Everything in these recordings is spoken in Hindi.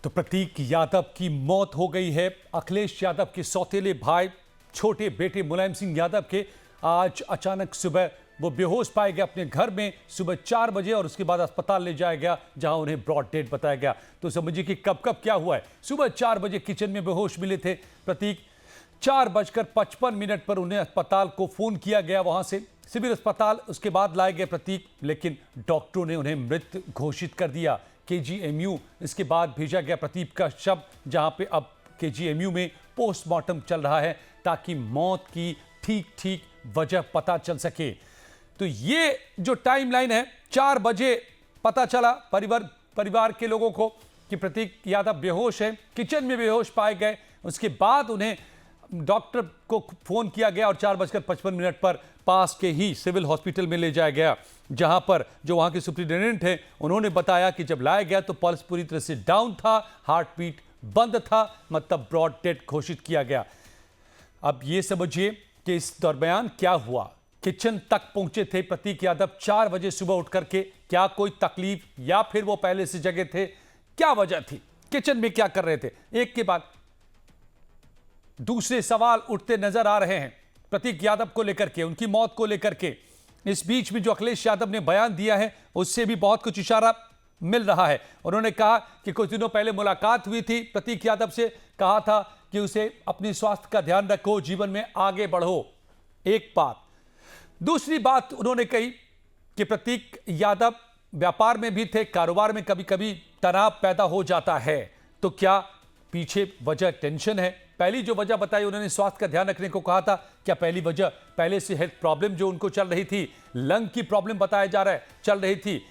तो प्रतीक यादव की मौत हो गई है। अखिलेश यादव के सौतेले भाई छोटे बेटे मुलायम सिंह यादव के आज अचानक सुबह वो बेहोश पाए गए अपने घर में सुबह 4 बजे और उसके बाद अस्पताल ले जाया गया जहां उन्हें ब्रॉड डेड बताया गया। तो समझिए कि कब कब क्या हुआ है। सुबह 4 बजे किचन में बेहोश मिले थे प्रतीक। 4:55 पर उन्हें अस्पताल को फोन किया गया, वहां से सिविल अस्पताल उसके बाद लाए गए प्रतीक, लेकिन डॉक्टरों ने उन्हें मृत घोषित कर दिया। केजीएमयू इसके बाद भेजा गया प्रतीक का शव, जहां पे अब केजीएमयू में पोस्टमार्टम चल रहा है ताकि मौत की ठीक वजह पता चल सके। तो ये जो टाइमलाइन है, 4 बजे पता चला परिवार के लोगों को कि प्रतीक यादव बेहोश है, किचन में बेहोश पाए गए। उसके बाद उन्हें डॉक्टर को फोन किया गया और 4:55 पर पास के ही सिविल हॉस्पिटल में ले जाया गया, जहां पर जो वहां के सुप्रिंटेंडेंट हैं उन्होंने बताया कि जब लाया गया तो पल्स पूरी तरह से डाउन था, हार्ट बीट बंद था, मतलब ब्रॉड डेड घोषित किया गया। अब ये समझिए कि इस दरमियान क्या हुआ। किचन तक पहुंचे थे प्रतीक यादव 4 बजे सुबह उठ करके। क्या कोई तकलीफ या फिर वो पहले से जगे थे? क्या वजह थी? किचन में क्या कर रहे थे? एक के बाद दूसरे सवाल उठते नजर आ रहे हैं प्रतीक यादव को लेकर के, उनकी मौत को लेकर के। इस बीच में जो अखिलेश यादव ने बयान दिया है उससे भी बहुत कुछ इशारा मिल रहा है। उन्होंने कहा कि कुछ दिनों पहले मुलाकात हुई थी प्रतीक यादव से, कहा था कि उसे अपने स्वास्थ्य का ध्यान रखो, जीवन में आगे बढ़ो। एक बात। दूसरी बात उन्होंने कही कि प्रतीक यादव व्यापार में भी थे, कारोबार में कभी कभी तनाव पैदा हो जाता है। तो क्या पीछे वजह टेंशन है? पहली जो वजह बताई उन्होंने स्वास्थ्य का ध्यान रखने को कहा था। क्या पहली वजह पहले से हेल्थ प्रॉब्लम जो उनको चल रही थी, लंग की प्रॉब्लम बताया जा रहा है चल रही थी,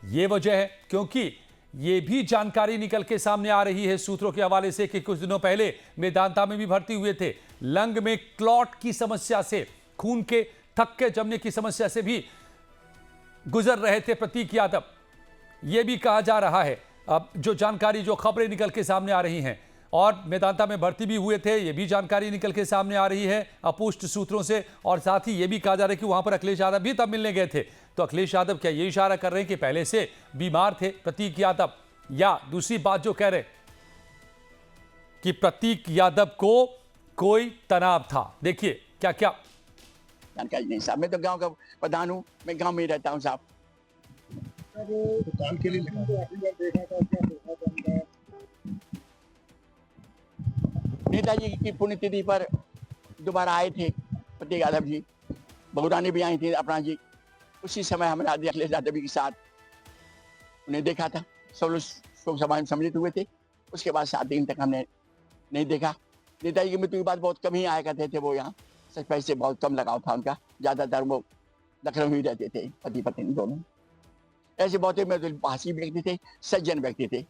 ये वजह है? क्योंकि ये भी जानकारी निकल के सामने आ रही है सूत्रों के हवाले से कि कुछ दिनों पहले मेदांता में भी भर्ती हुए थे। लंग में क्लॉट की समस्या से, खून के थक्के जमने की समस्या से भी गुजर रहे थे प्रतीक यादव, यह भी कहा जा रहा है। अब जो जानकारी, जो खबरें निकल के सामने आ रही हैं, और मेदांता में भर्ती भी हुए थे, यह भी जानकारी निकल के सामने आ रही है अपुष्ट सूत्रों से। और साथ ही यह भी कहा जा रहा है कि वहां पर अखिलेश यादव भी तब मिलने गए थे। तो अखिलेश यादव क्या ये इशारा कर रहे हैं कि पहले से बीमार थे प्रतीक यादव? या दूसरी बात जो कह रहे कि प्रतीक यादव को कोई तनाव था। देखिए क्या क्या जानकारी नहीं साहब। मैं तो गांव का प्रधान हूँ, मैं गांव में ही रहता हूँ साहब। दुकान के लिए नेताजी की पुण्यतिथि पर दोबारा आए थे प्रतीक यादव जी, बहुरानी भी आई थी अपना जी। उसी समय हमने आदि अखिलेश यादव के साथ उन्हें देखा था। सब लोग शोक सभा में सम्मिलित हुए थे। उसके बाद 7 दिन तक हमने नहीं देखा। नेताजी की मृत्यु के बाद बहुत कम ही आया करते थे वो यहाँ। सच पैसे बहुत कम लगाव था उनका, ज्यादातर वो लखनऊ ही रहते थे, पति पत्नी दोनों। ऐसे बहुत ही भाषी व्यक्ति थे, सज्जन व्यक्ति थे।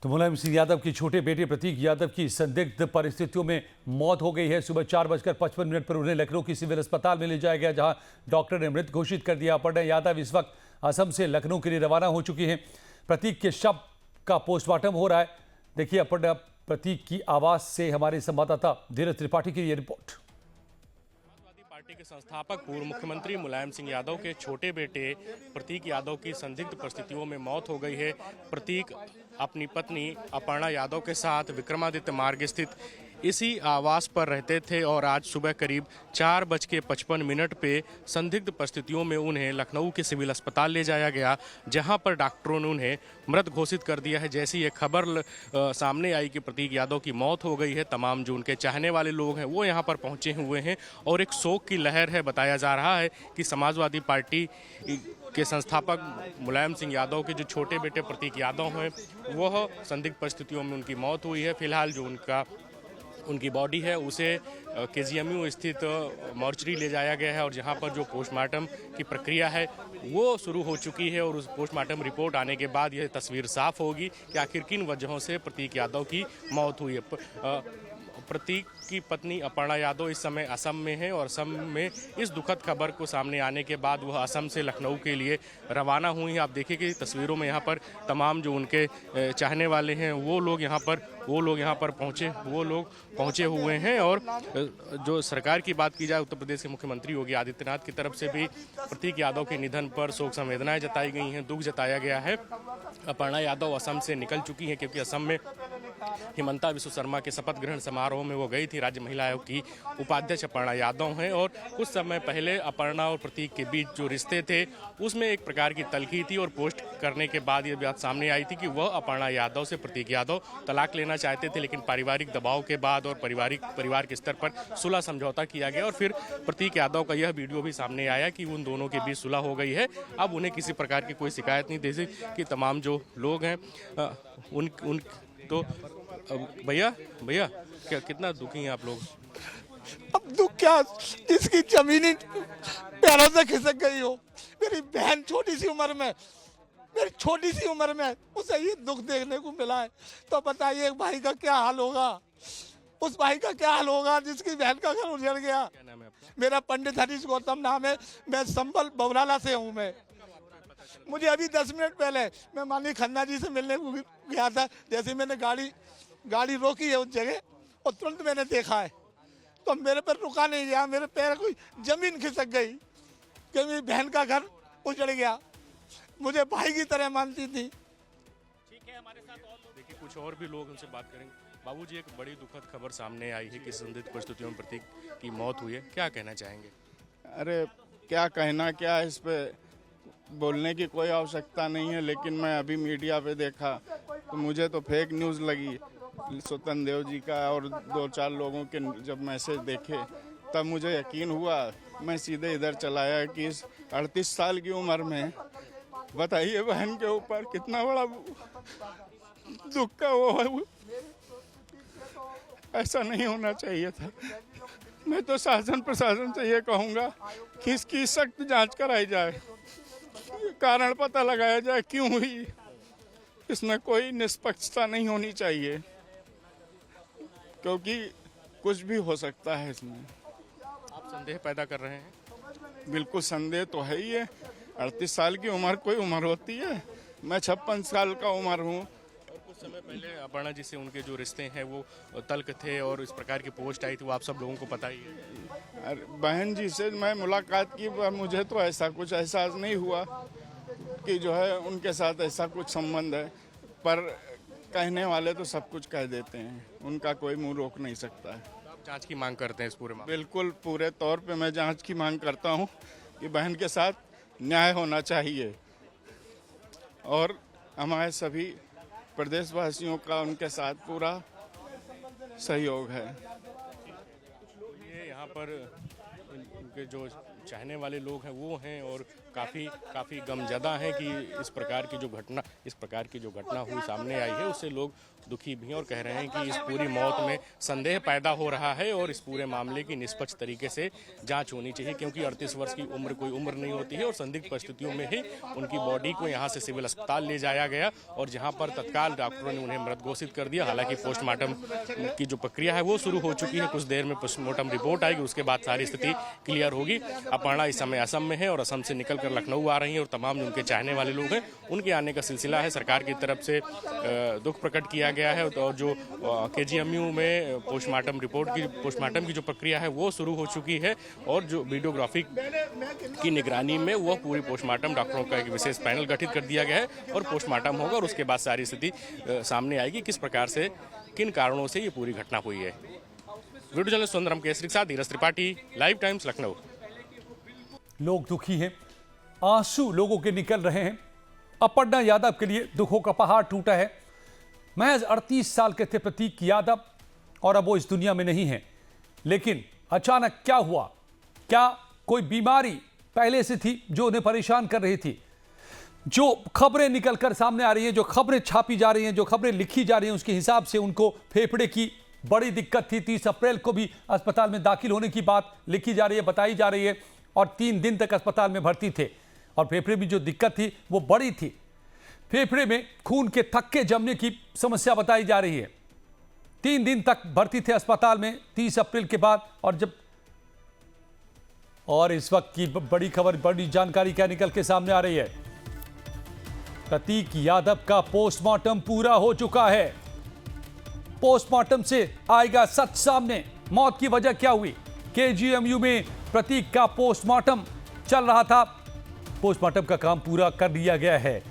तो मुलायम सिंह यादव के छोटे बेटे प्रतीक यादव की संदिग्ध परिस्थितियों में मौत हो गई है। सुबह 4:55 पर उन्हें लखनऊ की सिविल अस्पताल में ले जाया गया, जहां डॉक्टर ने मृत घोषित कर दिया। अपर्णा यादव इस वक्त असम से लखनऊ के लिए रवाना हो चुकी हैं। प्रतीक के शव का पोस्टमार्टम हो रहा है। देखिए अपर्णा, प्रतीक की आवाज से हमारे संवाददाता धीरज त्रिपाठी की ये रिपोर्ट। पार्टी के संस्थापक पूर्व मुख्यमंत्री मुलायम सिंह यादव के छोटे बेटे प्रतीक यादव की संदिग्ध परिस्थितियों में मौत हो गई है। प्रतीक अपनी पत्नी अपर्णा यादव के साथ विक्रमादित्य मार्ग स्थित इसी आवास पर रहते थे और आज सुबह करीब 4:55 पे संदिग्ध परिस्थितियों में उन्हें लखनऊ के सिविल अस्पताल ले जाया गया, जहां पर डॉक्टरों ने उन्हें मृत घोषित कर दिया है। जैसी ये खबर सामने आई कि प्रतीक यादव की मौत हो गई है, तमाम जो उनके चाहने वाले लोग हैं वो यहाँ पर पहुँचे हुए हैं और एक शोक की लहर है। बताया जा रहा है कि समाजवादी पार्टी के संस्थापक मुलायम सिंह यादव के जो छोटे बेटे प्रतीक यादव हैं, वह संदिग्ध परिस्थितियों में उनकी मौत हुई है। फिलहाल जो उनकी बॉडी है उसे केजीएमयू स्थित मॉर्चरी ले जाया गया है और जहां पर जो पोस्टमार्टम की प्रक्रिया है वो शुरू हो चुकी है और उस पोस्टमार्टम रिपोर्ट आने के बाद यह तस्वीर साफ होगी कि आखिर किन वजहों से प्रतीक यादव की मौत हुई है। प्रतीक की पत्नी अपर्णा यादव इस समय असम में है और असम में इस दुखद खबर को सामने आने के बाद वह असम से लखनऊ के लिए रवाना हुई हैं। आप देखिए कि तस्वीरों में यहाँ पर तमाम जो उनके चाहने वाले हैं वो लोग यहाँ पर पहुँचे हुए हैं। और जो सरकार की बात की जाए, उत्तर प्रदेश के मुख्यमंत्री योगी आदित्यनाथ की तरफ से भी प्रतीक यादव के निधन पर शोक संवेदनाएं जताई गई हैं, दुख जताया गया है। अपर्णा यादव असम से निकल चुकी हैं क्योंकि असम में हिमंता विश्व शर्मा के शपथ ग्रहण समारोह में वो गई थी। राज्य महिला आयोग की उपाध्यक्ष अपर्णा यादव हैं और कुछ समय पहले अपर्णा और प्रतीक के बीच जो रिश्ते थे उसमें एक प्रकार की तल्खी थी और पोस्ट करने के बाद ये बात सामने आई थी कि वह अपर्णा यादव से प्रतीक यादव तलाक लेना चाहते थे, लेकिन पारिवारिक दबाव के बाद और परिवार के स्तर पर सुलह समझौता किया गया और फिर प्रतीक यादव का यह वीडियो भी सामने आया कि उन दोनों के बीच सुलह हो गई है। अब उन्हें किसी प्रकार की कोई शिकायत नहीं, जैसे कि तमाम जो लोग हैं उन तो भैया क्या कितना दुखी हैं आप लोग? अब दुख क्या, जिसकी जमीनी पैरों से खिसक गई हो, मेरी बहन छोटी सी उम्र में उसे ये दुख देखने को मिला है, तो बताइए भाई का क्या हाल होगा, उस भाई का क्या हाल होगा जिसकी बहन का घर उजड़ गया। क्या नाम है आपका? मेरा पंडित हरीश गौतम नाम है, मैं संबल बबराला से हूँ। मुझे अभी 10 मिनट पहले मैं माननीय खन्ना जी से मिलने को गया था, जैसे मैंने गाड़ी रोकी है उस जगह और तुरंत मैंने देखा है तो मेरे पर रुका नहीं गया, मेरे पैर को जमीन खिसक गई कि मेरी बहन का घर उजड़ गया। मुझे भाई की तरह मानती थी। ठीक है, हमारे साथ और लोग देखिए, कुछ और भी लोग उनसे बात करेंगे। बाबूजी, एक बड़ी दुखद खबर सामने आई है कि संदिग्ध परिस्थितियों में प्रतीक की मौत हुई है, क्या कहना चाहेंगे? अरे क्या कहना, क्या इस पे बोलने की कोई आवश्यकता नहीं है, लेकिन मैं अभी मीडिया पे देखा तो मुझे तो फेक न्यूज़ लगी। स्वतंत्र देव जी का और 2-4 लोगों के जब मैसेज देखे तब मुझे यकीन हुआ। मैं सीधे इधर चला आया कि इस 38 साल की उम्र में बताइए बहन के ऊपर कितना बड़ा दुख का वो है। ऐसा नहीं होना चाहिए था। मैं तो शासन प्रशासन से ये कहूँगा कि इसकी सख्त जांच कराई जाए, कारण पता लगाया जाए क्यों हुई। इसमें कोई निष्पक्षता नहीं होनी चाहिए क्योंकि कुछ भी हो सकता है इसमें। आप संदेह पैदा कर रहे हैं? बिल्कुल संदेह तो है ही है। 38 साल की उम्र कोई उम्र होती है? मैं 56 साल का उम्र हूँ। और कुछ समय पहले अपर्णा जी से उनके जो रिश्ते हैं वो तल्ख थे और इस प्रकार की पोस्ट आई थी, वो आप सब लोगों को पता ही है। अरे बहन जी से मैं मुलाकात की, मुझे तो ऐसा कुछ एहसास नहीं हुआ कि जो है उनके साथ ऐसा कुछ संबंध है, पर कहने वाले तो सब कुछ कह देते हैं, उनका कोई मुंह रोक नहीं सकता है। आप जांच की मांग करते हैं इस पूरे मामले? बिल्कुल पूरे तौर पे मैं जांच की मांग करता हूं कि बहन के साथ न्याय होना चाहिए और हमारे सभी प्रदेशवासियों का उनके साथ पूरा सहयोग है। ये यहाँ पर उनके जो चाहने वाले लोग हैं वो हैं और काफ़ी गमज़दा हैं कि इस प्रकार की जो घटना हुई सामने आई है उससे लोग दुखी भी हैं और कह रहे हैं कि इस पूरी मौत में संदेह पैदा हो रहा है और इस पूरे मामले की निष्पक्ष तरीके से जांच होनी चाहिए, क्योंकि 38 वर्ष की उम्र कोई उम्र नहीं होती है और संदिग्ध परिस्थितियों में ही उनकी बॉडी को यहाँ से सिविल अस्पताल ले जाया गया और जहाँ पर तत्काल डॉक्टरों ने उन्हें मृत घोषित कर दिया। हालांकि पोस्टमार्टम की जो प्रक्रिया है वो शुरू हो चुकी है, कुछ देर में पोस्टमार्टम रिपोर्ट आएगी, उसके बाद सारी स्थिति क्लियर होगी। अपर्णा इस समय असम में है और असम से निकल कर लखनऊ आ रही हैं और तमाम जो उनके चाहने वाले लोग हैं उनके आने का सिलसिला है। सरकार की तरफ से दुख प्रकट किया गया है और जो KGMU में पोस्टमार्टम की जो प्रक्रिया है वो शुरू हो चुकी है और जो वीडियोग्राफी की निगरानी में वह पूरी पोस्टमार्टम डॉक्टरों का एक विशेष पैनल गठित कर दिया गया है और पोस्टमार्टम होगा और उसके बाद सारी स्थिति सामने आएगी, किस प्रकार से किन कारणों से ये पूरी घटना हुई है। वीडियो जर्नलिस्ट सुंदरम केसरी के साथ धीरज त्रिपाठी, लाइव टाइम्स, लखनऊ। लोग दुखी हैं, आंसू लोगों के निकल रहे हैं। अपर्णा यादव के लिए दुखों का पहाड़ टूटा है। महज 38 साल के थे प्रतीक यादव और अब वो इस दुनिया में नहीं है। लेकिन अचानक क्या हुआ? क्या कोई बीमारी पहले से थी जो उन्हें परेशान कर रही थी? जो खबरें निकलकर सामने आ रही हैं, जो खबरें छापी जा रही हैं, जो खबरें लिखी जा रही हैं, उसके हिसाब से उनको फेफड़े की बड़ी दिक्कत थी। 30 अप्रैल को भी अस्पताल में दाखिल होने की बात लिखी जा रही है, बताई जा रही है और 3 दिन तक अस्पताल में भर्ती थे और फेफड़े में जो दिक्कत थी वो बड़ी थी। फेफड़े में खून के थक्के जमने की समस्या बताई जा रही है। 3 दिन तक भर्ती थे अस्पताल में 30 अप्रैल के बाद। और इस वक्त की बड़ी खबर, बड़ी जानकारी क्या निकल के सामने आ रही है। प्रतीक यादव का पोस्टमार्टम पूरा हो चुका है। पोस्टमार्टम से आएगा सच सामने। मौत की वजह क्या हुई? केजीएमयू में प्रतीक का पोस्टमार्टम चल रहा था। पोस्टमार्टम का काम पूरा कर लिया गया है।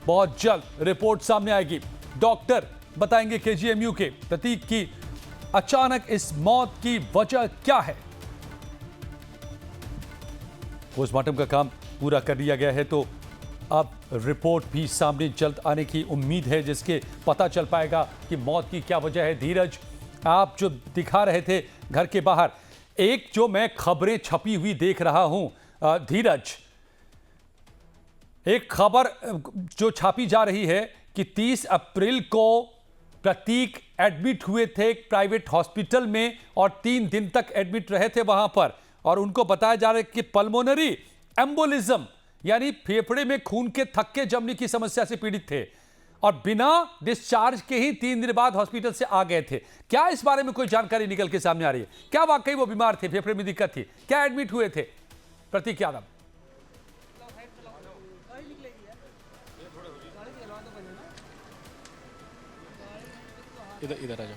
बहुत जल्द रिपोर्ट सामने आएगी। डॉक्टर बताएंगे केजीएमयू के प्रतीक की अचानक इस मौत की वजह क्या है। पोस्टमार्टम का काम पूरा कर लिया गया है तो अब रिपोर्ट भी सामने जल्द आने की उम्मीद है, जिसके पता चल पाएगा कि मौत की क्या वजह है। धीरज, आप जो दिखा रहे थे घर के बाहर, एक जो मैं खबरें छपी हुई देख रहा हूं धीरज, एक खबर जो छापी जा रही है कि 30 अप्रैल को प्रतीक एडमिट हुए थे एक प्राइवेट हॉस्पिटल में और 3 दिन तक एडमिट रहे थे वहां पर, और उनको बताया जा रहा है कि पल्मोनरी एम्बोलिज्म यानी फेफड़े में खून के थक्के जमने की समस्या से पीड़ित थे और बिना डिस्चार्ज के ही 3 दिन बाद हॉस्पिटल से आ गए थे। क्या इस बारे में कोई जानकारी निकल के सामने आ रही है? क्या वाकई वो बीमार थे, फेफड़े में दिक्कत थी? क्या एडमिट हुए थे प्रतीक यादव? इधर आ जाओ।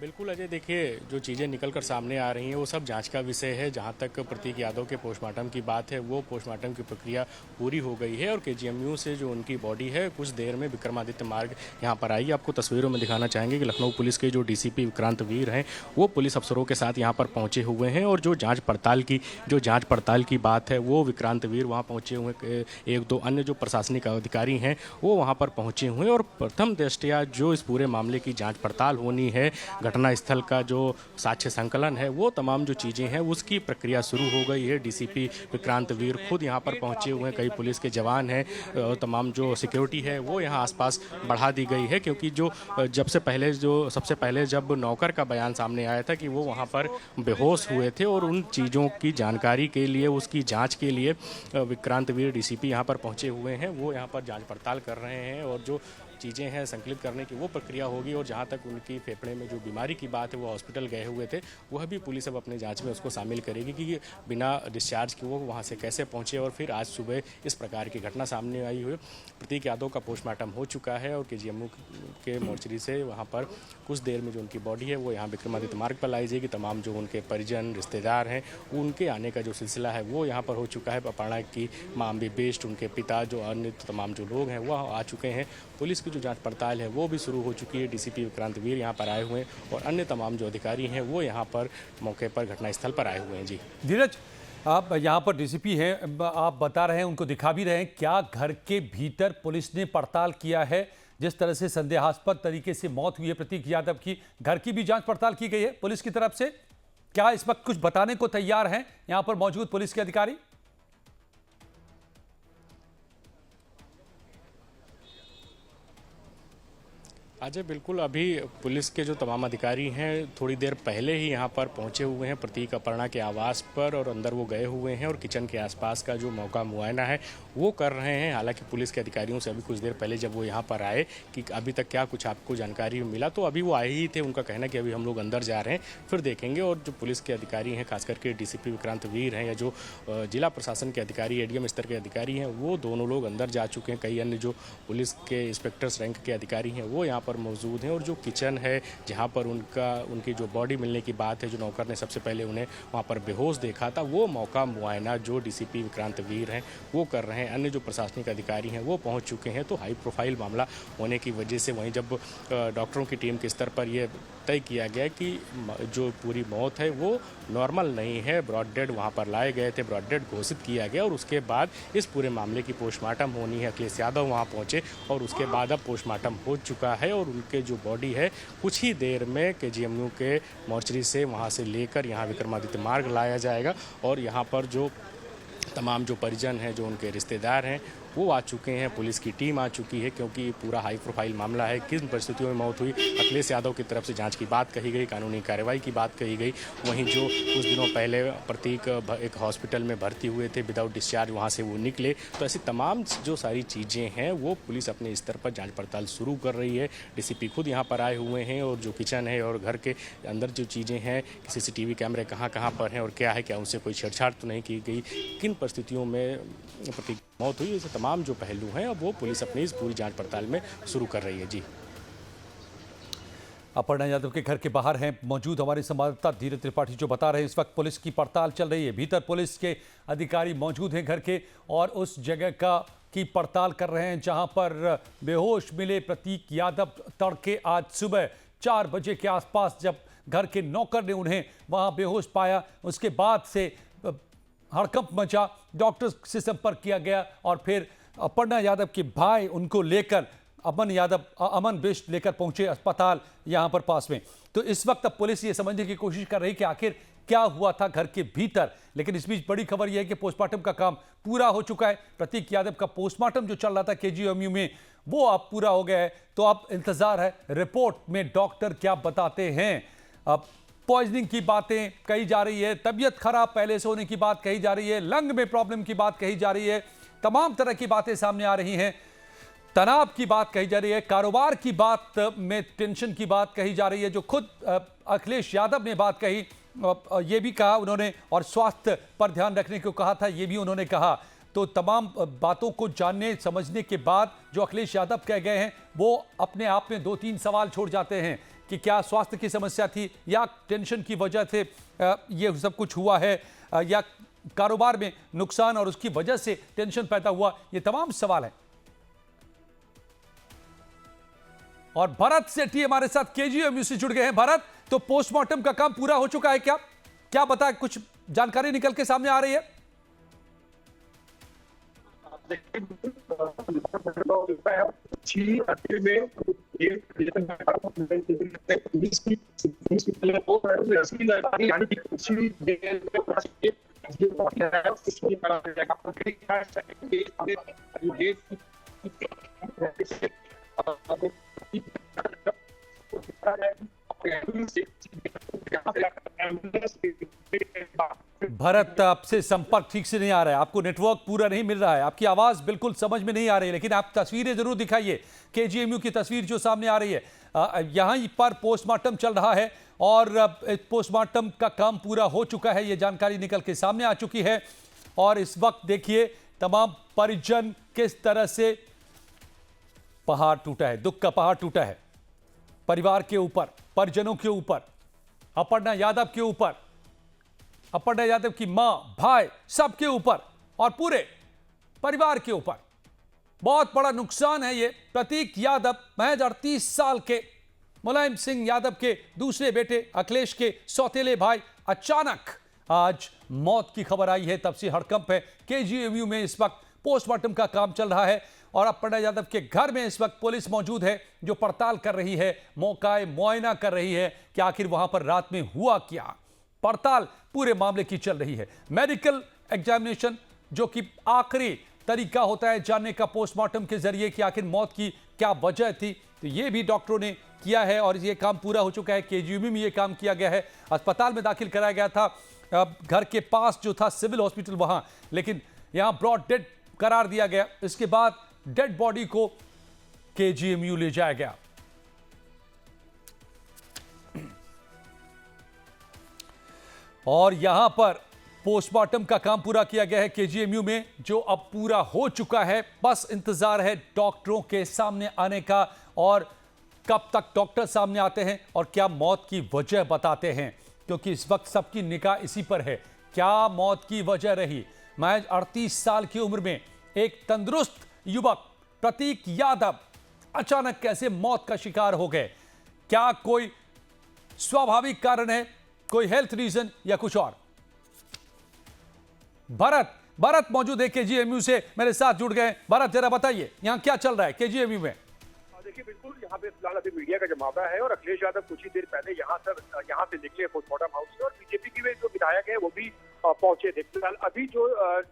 बिल्कुल अजय, देखिए जो चीज़ें निकल कर सामने आ रही हैं वो सब जांच का विषय है। जहां तक प्रतीक यादव के पोस्टमार्टम की बात है, वो पोस्टमार्टम की प्रक्रिया पूरी हो गई है और केजीएमयू से जो उनकी बॉडी है कुछ देर में विक्रमादित्य मार्ग यहां पर आएगी। आपको तस्वीरों में दिखाना चाहेंगे कि लखनऊ पुलिस के जो डीसीपी विक्रांत वीर हैं वो पुलिस अफसरों के साथ यहाँ पर पहुँचे हुए हैं और जो जाँच पड़ताल की बात है वो विक्रांत वीर वहाँ पहुँचे हुए, 1-2 अन्य जो प्रशासनिक अधिकारी हैं वो वहाँ पर पहुँचे हुए हैं और प्रथम दृष्टया जो इस पूरे मामले की जाँच पड़ताल होनी है, घटना स्थल का जो साक्ष्य संकलन है, वो तमाम जो चीज़ें हैं उसकी प्रक्रिया शुरू हो गई है। डीसीपी विक्रांत वीर खुद यहाँ पर पहुँचे हुए हैं, कई पुलिस के जवान हैं और तमाम जो सिक्योरिटी है वो यहाँ आसपास बढ़ा दी गई है, क्योंकि जो सबसे पहले जब नौकर का बयान सामने आया था कि वो वहाँ पर बेहोश हुए थे और उन चीज़ों की जानकारी के लिए, उसकी जाँच के लिए विक्रांत वीर डीसीपी यहाँ पर पहुँचे हुए हैं। वो यहाँ पर जाँच पड़ताल कर रहे हैं और जो चीज़ें हैं संकलित करने की वो प्रक्रिया होगी। और जहाँ तक उनकी फेफड़े में जो बीमारी की बात है, वो हॉस्पिटल गए हुए थे, वह भी पुलिस अब अपने जांच में उसको शामिल करेगी कि बिना डिस्चार्ज के वो वहाँ से कैसे पहुँचे और फिर आज सुबह इस प्रकार की घटना सामने आई हुई। प्रतीक यादव का पोस्टमार्टम हो चुका है और केजीएमयू के मोर्चरी से वहाँ पर कुछ देर में जो उनकी बॉडी है वो यहाँ विक्रमादित्य मार्ग पर लाई जाएगी। तमाम जो उनके परिजन रिश्तेदार हैं उनके आने का जो सिलसिला है वो यहाँ पर हो चुका है। अपर्णा की माँ अम्बी बेस्ट, उनके पिता, जो अन्य तमाम जो लोग हैं वह आ चुके हैं। पुलिस की जो जांच पड़ताल है वो भी शुरू हो चुकी है। डीसीपी विक्रांत वीर यहाँ पर आए हुए हैं और अन्य तमाम जो अधिकारी हैं वो यहाँ पर मौके पर घटनास्थल पर आए हुए हैं। जी धीरज, आप यहाँ पर डीसीपी हैं, आप बता रहे हैं, उनको दिखा भी रहे हैं, क्या घर के भीतर पुलिस ने पड़ताल किया है? जिस तरह से संदेहास्पद तरीके से मौत हुई है प्रतीक यादव की, घर की भी जांच पड़ताल की गई है पुलिस की तरफ से। क्या इस वक्त कुछ बताने को तैयार हैं यहाँ पर मौजूद पुलिस के अधिकारी? अजय, बिल्कुल अभी पुलिस के जो तमाम अधिकारी हैं थोड़ी देर पहले ही यहाँ पर पहुँचे हुए हैं प्रतीक अपर्णा के आवास पर और अंदर वो गए हुए हैं और किचन के आसपास का जो मौका मुआयना है वो कर रहे हैं। हालांकि पुलिस के अधिकारियों से अभी कुछ देर पहले जब वो यहाँ पर आए कि अभी तक क्या कुछ आपको जानकारी मिला, तो अभी वो आए ही थे। उनका कहना कि अभी हम लोग अंदर जा रहे हैं, फिर देखेंगे। और जो पुलिस के अधिकारी हैं, खास करके डीसीपी विक्रांत वीर हैं या जो जिला प्रशासन के अधिकारी, एडीएम स्तर के अधिकारी हैं, वो दोनों लोग अंदर जा चुके हैं। कई अन्य जो पुलिस के इंस्पेक्टर्स रैंक के अधिकारी हैं वो यहाँ पर मौजूद हैं। और जो किचन है जहाँ पर उनकी जो बॉडी मिलने की बात है, जो नौकर ने सबसे पहले उन्हें वहाँ पर बेहोश देखा था, वो मौका मुआयना जो डीसीपी विक्रांत वीर हैं वो कर रहे हैं। अन्य जो प्रशासनिक अधिकारी हैं वो पहुँच चुके हैं। तो हाई प्रोफाइल मामला होने की वजह से वहीं जब डॉक्टरों की टीम के स्तर पर यह तय किया गया कि जो पूरी मौत है वो नॉर्मल नहीं है, ब्रॉड डेड वहाँ पर लाए गए थे, ब्रॉड डेड घोषित किया गया और उसके बाद इस पूरे मामले की पोस्टमार्टम होनी है। अखिलेश यादव वहाँ पहुँचे और उसके बाद अब पोस्टमार्टम हो चुका है और उनके जो बॉडी है कुछ ही देर में केजीएमयू के मोर्चरी से वहाँ से लेकर यहाँ विक्रमादित्य मार्ग लाया जाएगा और यहाँ पर जो तमाम जो परिजन हैं, जो उनके रिश्तेदार हैं, वो आ चुके हैं, पुलिस की टीम आ चुकी है, क्योंकि ये पूरा हाई प्रोफाइल मामला है। किन परिस्थितियों में मौत हुई, अखिलेश यादव की तरफ से जांच की बात कही गई, कानूनी कार्रवाई की बात कही गई। वहीं जो कुछ दिनों पहले प्रतीक एक हॉस्पिटल में भर्ती हुए थे विदाउट डिस्चार्ज, वहाँ से वो निकले, तो ऐसी तमाम जो सारी चीज़ें हैं वो पुलिस अपने स्तर पर जाँच पड़ताल शुरू कर रही है। डीसीपी खुद यहाँ पर आए हुए हैं और जो किचन है और घर के अंदर जो चीज़ें हैं, सीसीटीवी कैमरे कहाँ कहाँ पर हैं और क्या है, क्या उनसे कोई छेड़छाड़ तो नहीं की गई, किन परिस्थितियों में प्रतीक मौत हुई, ऐसे तमाम जो पहलू हैं अब वो पुलिस अपनी इस पूरी जांच पड़ताल में शुरू कर रही है। जी, अपर्णा यादव के घर के बाहर हैं मौजूद हमारे संवाददाता धीरज त्रिपाठी, जो बता रहे हैं इस वक्त पुलिस की पड़ताल चल रही है। भीतर पुलिस के अधिकारी मौजूद हैं घर के और उस जगह की पड़ताल कर रहे हैं जहां पर बेहोश मिले प्रतीक यादव तड़के आज सुबह 4 बजे के आसपास, जब घर के नौकर ने उन्हें वहां बेहोश पाया। उसके बाद से हड़कंप मचा, डॉक्टर से संपर्क किया गया और फिर अपर्णा यादव के भाई उनको लेकर अमन बिष्ट लेकर पहुंचे अस्पताल यहां पर पास में। तो इस वक्त अब पुलिस ये समझने की कोशिश कर रही है कि आखिर क्या हुआ था घर के भीतर। लेकिन इस बीच बड़ी खबर यह है कि पोस्टमार्टम का काम पूरा हो चुका है। प्रतीक यादव का पोस्टमार्टम जो चल रहा था केजीएमयू में, वो अब पूरा हो गया है। तो अब इंतजार है रिपोर्ट में डॉक्टर क्या बताते हैं। अब पॉइजनिंग की बातें कही जा रही है, तबीयत खराब पहले से होने की बात कही जा रही है, लंग में प्रॉब्लम की बात कही जा रही है, तमाम तरह की बातें सामने आ रही हैं। तनाव की बात कही जा रही है, कारोबार की बात में टेंशन की बात कही जा रही है, जो खुद अखिलेश यादव ने बात कही, ये भी कहा उन्होंने, और स्वास्थ्य पर ध्यान रखने को कहा था, ये भी उन्होंने कहा। तो तमाम बातों को जानने समझने के बाद जो अखिलेश यादव कह गए हैं वो अपने आप में 2-3 सवाल छोड़ जाते हैं कि क्या स्वास्थ्य की समस्या थी या टेंशन की वजह से ये सब कुछ हुआ है, या कारोबार में नुकसान और उसकी वजह से टेंशन पैदा हुआ, ये तमाम सवाल हैं। और भरत सेठी हमारे साथ केजीएमयू से जुड़ गए हैं। भरत, तो पोस्टमार्टम का काम पूरा हो चुका है क्या? क्या बता, कुछ जानकारी निकल के सामने आ रही है? भरत, आपसे संपर्क ठीक से नहीं आ रहा है, आपको नेटवर्क पूरा नहीं मिल रहा है, आपकी आवाज बिल्कुल समझ में नहीं आ रही है, लेकिन आप तस्वीरें जरूर दिखाइए। केजीएमयू की तस्वीर जो सामने आ रही है, यहां पर पोस्टमार्टम चल रहा है और पोस्टमार्टम का काम पूरा हो चुका है, यह जानकारी निकल के सामने आ चुकी है। और इस वक्त देखिए तमाम परिजन किस तरह से पहाड़ टूटा है, दुख का पहाड़ टूटा है परिवार के ऊपर, परिजनों के ऊपर, अपर्णा यादव के ऊपर, अपर्णा यादव की मां, भाई, सबके ऊपर और पूरे परिवार के ऊपर बहुत बड़ा नुकसान है। ये प्रतीक यादव महज 38 साल के मुलायम सिंह यादव के दूसरे बेटे अखिलेश के सौतेले भाई, अचानक आज मौत की खबर आई है, तब से हड़कंप है। केजीएमयू में इस वक्त पोस्टमार्टम का काम चल रहा है और अपर्णा यादव के घर में इस वक्त पुलिस मौजूद है जो पड़ताल कर रही है, मौका मुआयना कर रही है कि आखिर वहां पर रात में हुआ क्या। पड़ताल पूरे मामले की चल रही है। मेडिकल एग्जामिनेशन जो कि आखिरी तरीका होता है जानने का पोस्टमार्टम के जरिए कि आखिर मौत की क्या वजह थी, तो ये भी डॉक्टरों ने किया है और ये काम पूरा हो चुका है। केजीएमयू में ये काम किया गया है, अस्पताल में दाखिल कराया गया था, घर के पास जो था सिविल हॉस्पिटल वहां, लेकिन यहां ब्रॉड डेड करार दिया गया। इसके बाद डेड बॉडी को केजीएमयू ले जाया गया। और यहां पर पोस्टमार्टम का काम पूरा किया गया है केजीएमयू में, जो अब पूरा हो चुका है। बस इंतजार है डॉक्टरों के सामने आने का और कब तक डॉक्टर सामने आते हैं और क्या मौत की वजह बताते हैं, क्योंकि इस वक्त सबकी निगाह इसी पर है। क्या मौत की वजह रही? महज 38 साल की उम्र में एक तंदुरुस्त युवक प्रतीक यादव अचानक कैसे मौत का शिकार हो गए? क्या कोई स्वाभाविक कारण है, कोई हेल्थ रीजन या कुछ और? भरत मौजूद है केजीएमयू से, मेरे साथ जुड़ गए। भरत, जरा बताइए यहां क्या चल रहा है केजीएमयू में? देखिए, बिल्कुल यहाँ पे फिलहाल अभी मीडिया का जमावड़ा है और अखिलेश यादव कुछ ही देर पहले यहाँ से निकले पोस्टमार्टम हाउस से, और बीजेपी के जो विधायक है वो भी पहुंचे थे। फिलहाल अभी जो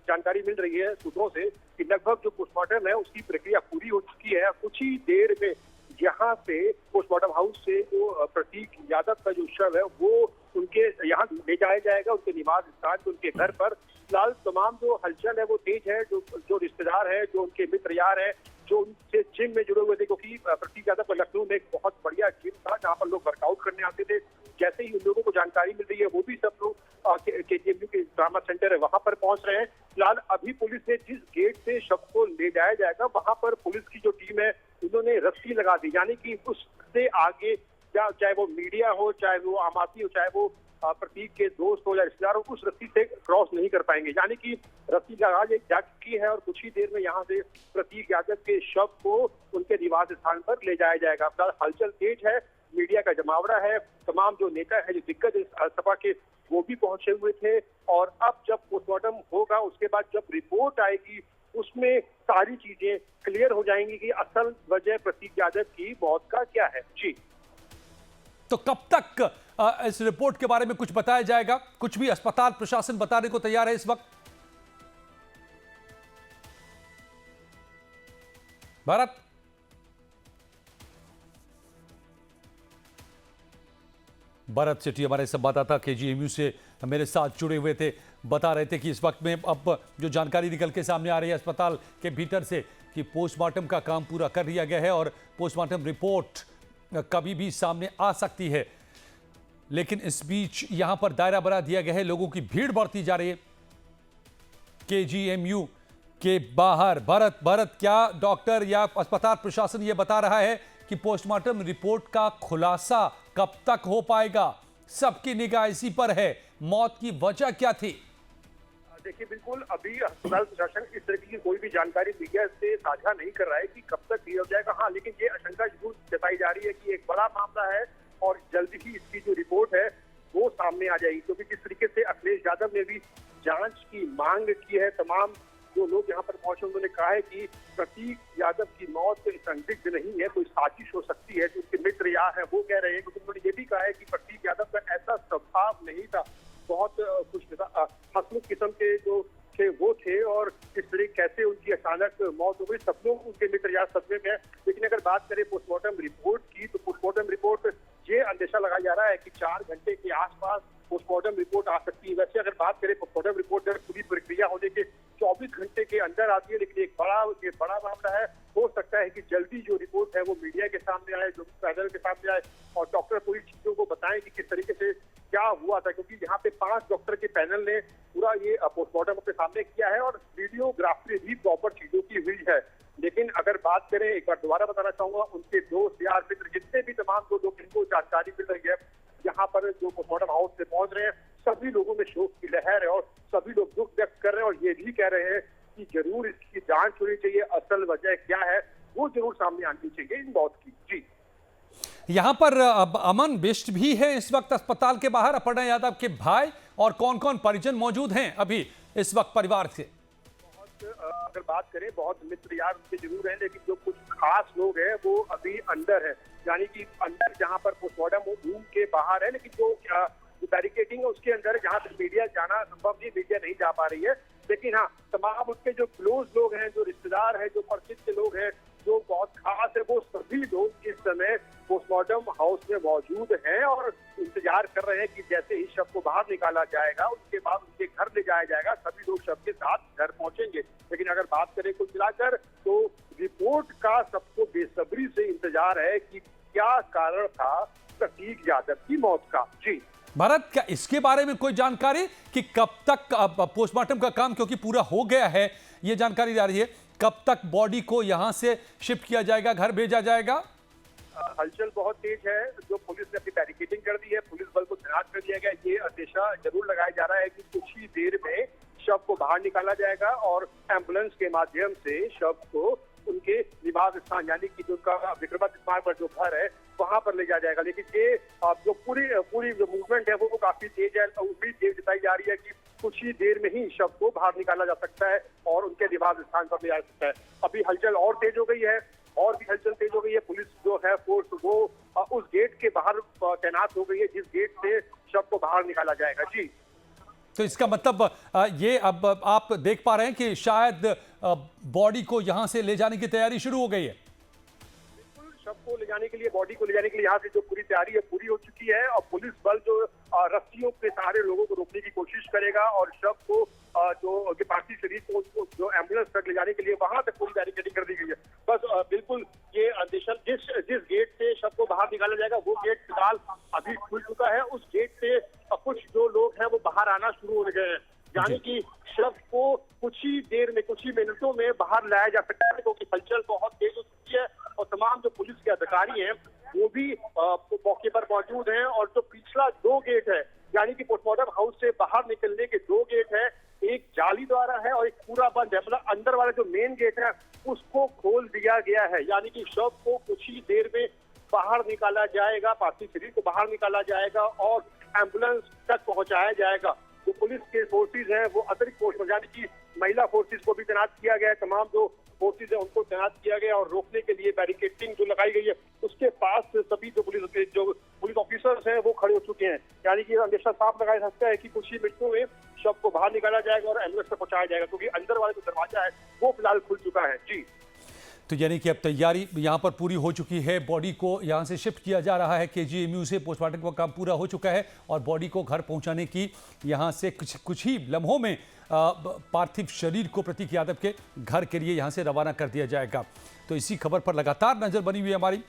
जानकारी मिल रही है सूत्रों से कि लगभग जो पोस्टमार्टम है उसकी प्रक्रिया पूरी हो चुकी है। कुछ ही देर में यहाँ से पोस्टमार्टम हाउस से जो प्रतीक यादव का जो शव है वो उनके यहाँ ले जाया जाएगा, उनके निवास स्थान पे, उनके घर पर। फिलहाल तमाम जो हलचल है वो तेज है। जो रिश्तेदार है, जो उनके मित्र यार है, जो उनसे जिम में जुड़े हुए थे, क्योंकि प्रतीक यादव का लखनऊ में एक बहुत बढ़िया जिम था जहाँ पर लोग वर्कआउट करने आते थे। जैसे ही उन लोगों को जानकारी मिल रही है वो भी सब लोग KGMU के ड्रामा सेंटर है वहां पर पहुंच रहे हैं। फिलहाल अभी पुलिस ने जिस गेट से शव को ले जाया जाएगा वहां पर पुलिस की जो टीम है उन्होंने रस्सी लगा दी, यानी कि उससे आगे चाहे वो मीडिया हो, चाहे वो आम आदमी हो, चाहे वो प्रतीक के दोस्त हो या रिश्तेदार हो, उस रस्सी से क्रॉस नहीं कर पाएंगे। यानी कि रस्सी लगा जा चुकी है और कुछ ही देर में यहाँ से प्रतीक यादव के शव को उनके निवास स्थान पर ले जाया जाएगा। फिलहाल हलचल तेज है, मीडिया का जमावड़ा है, तमाम जो नेता है, जो दिग्गज सपा के, वो भी पहुंचे हुए थे। और अब जब पोस्टमार्टम होगा उसके बाद जब रिपोर्ट आएगी उसमें सारी चीजें क्लियर हो जाएंगी कि असल वजह प्रतीक यादव की मौत का क्या है। जी, तो कब तक इस रिपोर्ट के बारे में कुछ बताया जाएगा? कुछ भी अस्पताल प्रशासन बताने को तैयार है इस वक्त? भारत, भरत सेठी हमारे संवाददाता KGMU से मेरे साथ जुड़े हुए थे, बता रहे थे कि इस वक्त में अब जो जानकारी निकल के सामने आ रही है अस्पताल के भीतर से कि पोस्टमार्टम का काम पूरा कर लिया गया है और पोस्टमार्टम रिपोर्ट कभी भी सामने आ सकती है। लेकिन इस बीच यहां पर दायरा बना दिया गया है, लोगों की भीड़ बढ़ती जा रही है KGMU के बाहर। भरत, क्या डॉक्टर या अस्पताल प्रशासन ये बता रहा है कि पोस्टमार्टम रिपोर्ट का खुलासा कब तक हो पाएगा? सबकी निगाह इसी पर है, मौत की वजह क्या थी? देखिए, बिल्कुल अभी अस्पताल प्रशासन इस तरह की कोई भी जानकारी मीडिया से साझा नहीं कर रहा है कि कब तक क्लियर हो जाएगा। हाँ, लेकिन ये आशंका जरूर जताई जा रही है कि एक बड़ा मामला है और जल्दी ही इसकी जो रिपोर्ट है वो सामने आ जाएगी, क्योंकि जिस तरीके से अखिलेश यादव ने भी जांच की मांग की है, तमाम जो लोग यहाँ पर पहुंचे उन्होंने कहा है कि प्रतीक यादव की मौत संदिग्ध नहीं है, कोई साजिश हो सकती है। जो उसके मित्र यार है वो कह रहे हैं, क्योंकि उन्होंने ये भी कहा है कि प्रतीक यादव का ऐसा स्वभाव नहीं था, बहुत खुश हंसमुख किस्म के जो थे वो थे, और इस तरह कैसे उनकी अचानक मौत हो गई, सब लोग उनके मित्र यार सदमे में है। लेकिन अगर बात करें पोस्टमार्टम रिपोर्ट की, तो पोस्टमार्टम रिपोर्ट ये अंदेशा लगाया जा रहा है कि 4 घंटे के आसपास पोस्टमार्टम रिपोर्ट आ सकती है। वैसे अगर बात करें पोस्टमार्टम रिपोर्ट पूरी प्रक्रिया होने के 24 घंटे के अंदर आती है, लेकिन ये बड़ा मामला है। हो सकता है कि जल्दी जो रिपोर्ट है वो मीडिया के सामने आए, जो पैनल के सामने आए और डॉक्टर पूरी चीजों को बताएं कि किस तरीके से क्या हुआ था, क्योंकि यहाँ पे 5 डॉक्टर के पैनल ने पूरा ये पोस्टमार्टम अपने सामने किया है और वीडियोग्राफी भी प्रॉपर चीजों की हुई है। लेकिन अगर बात करें, एक बार दोबारा बताना चाहूंगा, उनके दोस्त यार मित्र जितने भी तमाम लोग इनको जानकारी मिल रही है यहाँ पर जो पोस्टमार्टम हाउस से पहुंच रहे हैं, सभी लोगों में शोक की लहर है और सभी लोग दुख व्यक्त कर रहे हैं और ये भी कह रहे हैं कि जरूर इसकी जांच होनी चाहिए, असल वजह क्या है वो जरूर सामने आनी चाहिए इन मौत की। जी, यहां पर अमन बिष्ट भी है इस वक्त अस्पताल के बाहर, अपर्णा यादव के भाई, और कौन कौन परिजन मौजूद हैं अभी इस वक्त परिवार से? अगर बात करें, बहुत मित्र यार उनके जरूर हैं, लेकिन जो कुछ खास लोग हैं वो अभी अंदर है, यानी कि अंदर जहां पर पोस्टमार्टम रूम के बाहर है, लेकिन जो बैरिकेडिंग है उसके अंदर है, जहां पर मीडिया जाना संभव नहीं, मीडिया नहीं जा पा रही है। लेकिन हाँ, तमाम उसके जो क्लोज लोग हैं, जो रिश्तेदार हैं, जो परिचित लोग हैं, जो बहुत खास है, वो सभी लोग इस समय पोस्टमार्टम हाउस में मौजूद हैं और इंतजार कर रहे हैं कि जैसे ही शव को बाहर निकाला जाएगा उसके बाद उनके घर ले जाया जाएगा, सभी लोग शव के साथ घर पहुंचेंगे। लेकिन अगर बात करें कुल मिलाकर, तो रिपोर्ट का सबको बेसब्री से इंतजार है कि क्या कारण था प्रतीक यादव की मौत का। जी भारत, क्या इसके बारे में कोई जानकारी कि कब तक पोस्टमार्टम का काम, क्योंकि पूरा हो गया है, ये जानकारी आ रही है, कब तक बॉडी को यहां से शिफ्ट किया जाएगा, घर भेजा जाएगा? हलचल बहुत तेज है, जो पुलिस ने अपनी बैरिकेडिंग कर दी है, पुलिस बल को तैनात कर दिया गया। ये अंदेशा जरूर लगाया जा रहा है कि कुछ ही देर में शव को बाहर निकाला जाएगा और एम्बुलेंस के माध्यम से शव को उनके निवास स्थान, यानी कि जो उनका विक्रमादित्य मार्ग पर जो घर है वहां पर ले जाया जाएगा। लेकिन ये जो पूरी जो मूवमेंट है वो काफी तेज है, उम्मीद ये जताई जा रही है कि कुछ ही देर में ही शव को बाहर निकाला जा सकता है और उनके निवास स्थान पर ले जा सकता है। अभी हलचल और तेज हो गई है, और भी हलचल तेज हो गई है। पुलिस जो है फोर्स वो उस गेट के बाहर तैनात हो गई है जिस गेट से शव को बाहर निकाला जाएगा। जी तो इसका मतलब ये अब आप देख पा रहे हैं कि शायद बॉडी को यहां से ले जाने की तैयारी शुरू हो गई है। शव को ले जाने के लिए, बॉडी को ले जाने के लिए यहाँ से जो पूरी तैयारी है पूरी हो चुकी है और पुलिस बल जो रस्सियों के सहारे लोगों को रोकने की कोशिश करेगा और शव को जो पार्थिव शरीर को उसको जो एम्बुलेंस तक ले जाने के लिए वहां तक पूरी बैरिकेडिंग कर दी गई है। बस बिल्कुल ये जिस गेट से शव को बाहर निकाला जाएगा वो गेट फिलहाल अभी खुल चुका है। उस गेट से कुछ जो लोग हैं वो बाहर आना शुरू हो गए हैं, यानी कि शव को कुछ ही देर में, कुछ ही मिनटों में बाहर लाया जा सकता है, क्योंकि हलचल बहुत तेज हो चुकी है और तमाम जो पुलिस के अधिकारी हैं वो भी मौके पर मौजूद हैं। और जो पिछला 2 गेट है, यानी कि पोस्टमार्टम हाउस से बाहर निकलने के 2 गेट है, एक जाली द्वारा है और एक पूरा बंद है। मतलब अंदर वाला जो मेन गेट है उसको खोल दिया गया है, यानी कि शव को कुछ ही देर में बाहर निकाला जाएगा, पार्थिव शरीर को बाहर निकाला जाएगा और एम्बुलेंस तक पहुंचाया जाएगा। जो पुलिस के फोर्सेज हैं वो अतिरिक्त फोर्स, यानी कि महिला फोर्सेज को भी तैनात किया गया है। तमाम जो फोर्सेज है उनको तैनात किया गया और रोकने के लिए बैरिकेडिंग जो लगाई गई है उसके पास सभी जो पुलिस ऑफिसर्स हैं वो खड़े हो चुके हैं, यानी कि अंदेशा साफ लगाया जा सकता है कि कुछ ही मिनटों में शव को बाहर निकाला जाएगा और एम्बुलेंस तक पहुंचाया जाएगा, क्योंकि अंदर वाला जो दरवाजा है वो फिलहाल खुल चुका है। जी, तो यानी कि अब तैयारी यहाँ पर पूरी हो चुकी है, बॉडी को यहाँ से शिफ्ट किया जा रहा है केजीएमयू से, पोस्टमार्टम का काम पूरा हो चुका है और बॉडी को घर पहुँचाने की यहाँ से कुछ ही लम्हों में पार्थिव शरीर को प्रतीक यादव के घर के लिए यहाँ से रवाना कर दिया जाएगा। तो इसी खबर पर लगातार नजर बनी हुई है हमारी।